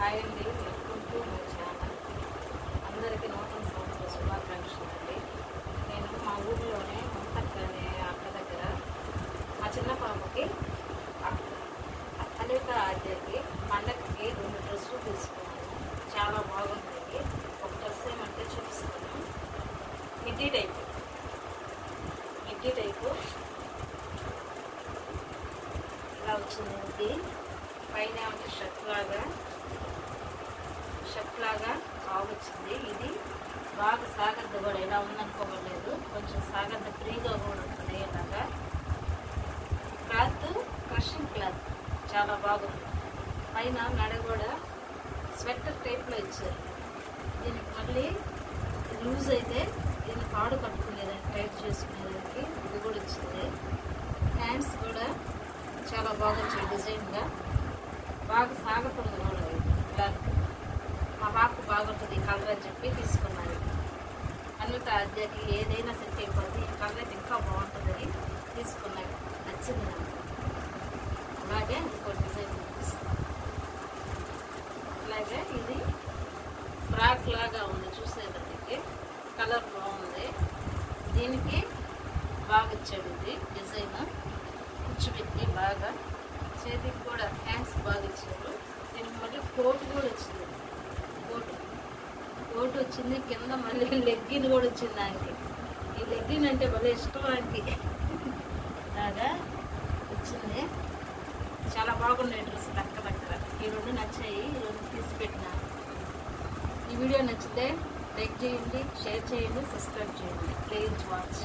Hi అండి, welcome to my channel. అందరికీ నూతన సంవత్సర శుభాకాంక్షలు అండి. నేను మా ఊర్లోనే ముంతక్క అనే అక్క దగ్గర మా చిన్న పాపకి అలిక ఆద్యకి పండగకి 2 డ్రెస్సులు తీసుకున్నాను. చాలా బాగుంటాయి. ఒక డ్రెస్ ఏమంటే చూపిస్తాను. మిడ్డీ టైపు ఇలా వచ్చింది. ఇది పైన ఏమంటే షర్ట్ లాగా బాగొచ్చింది. ఇది బాగా సాగద్ద కూడా ఇలా ఉందనుకోవట్లేదు, కొంచెం సాగద్ద ఫ్రీగా కూడా ఉంటుంది. ఇలాగా క్లాత్ క్రషింగ్ క్లాత్ చాలా బాగుంది. పైన మెడ కూడా స్వెటర్ టైప్లో ఇచ్చారు. దీనికి మళ్ళీ లూజ్ అయితే దీన్ని పాడు కట్టుకునేదానికి టైట్ చేసుకునేదానికి ఇది కూడా ఇచ్చింది. హ్యాండ్స్ కూడా చాలా బాగా వచ్చాయి, డిజైన్గా బాగా సాగుతుంది కూడా. క్లాత్ మా పాపకు బాగుంటుంది ఈ కలర్ అని చెప్పి తీసుకున్నాను. అన్విత ఆద్యకి ఏదైనా సెట్ అయిపోతుంది, ఈ కలర్ అయితే ఇంకా బాగుంటుందని తీసుకున్నాను. నచ్చింది నాకు. అలాగే ఇంకో డిజైన్ చూపిస్తాను. అలాగే ఇది ఫ్రాక్ లాగా ఉంది, చూసేదానికి కలర్ బాగుంది. దీనికి బాగా ఇచ్చాడు ఇది డిజైన్, కూర్చోబెట్టి బాగా. చేతికి కూడా హ్యాండ్స్ బాగా ఇచ్చారు. దీనికి మళ్ళీ కోట్ కూడా వచ్చింది. కోట్ వచ్చింది. కింద మళ్ళీ లెగ్గిన్ కూడా వచ్చింది. దానికి ఈ లెగ్గిన్ అంటే మళ్ళీ ఇష్టం దానికి లాగా వచ్చింది. చాలా బాగున్నాయి డ్రెస్ దగ్గర. ఈ 2 నచ్చాయి, ఈ 2 తీసి పెట్టినాను. ఈ వీడియో నచ్చితే లైక్ చేయండి, షేర్ చేయండి, సబ్స్క్రైబ్ చేయండి. Please watch.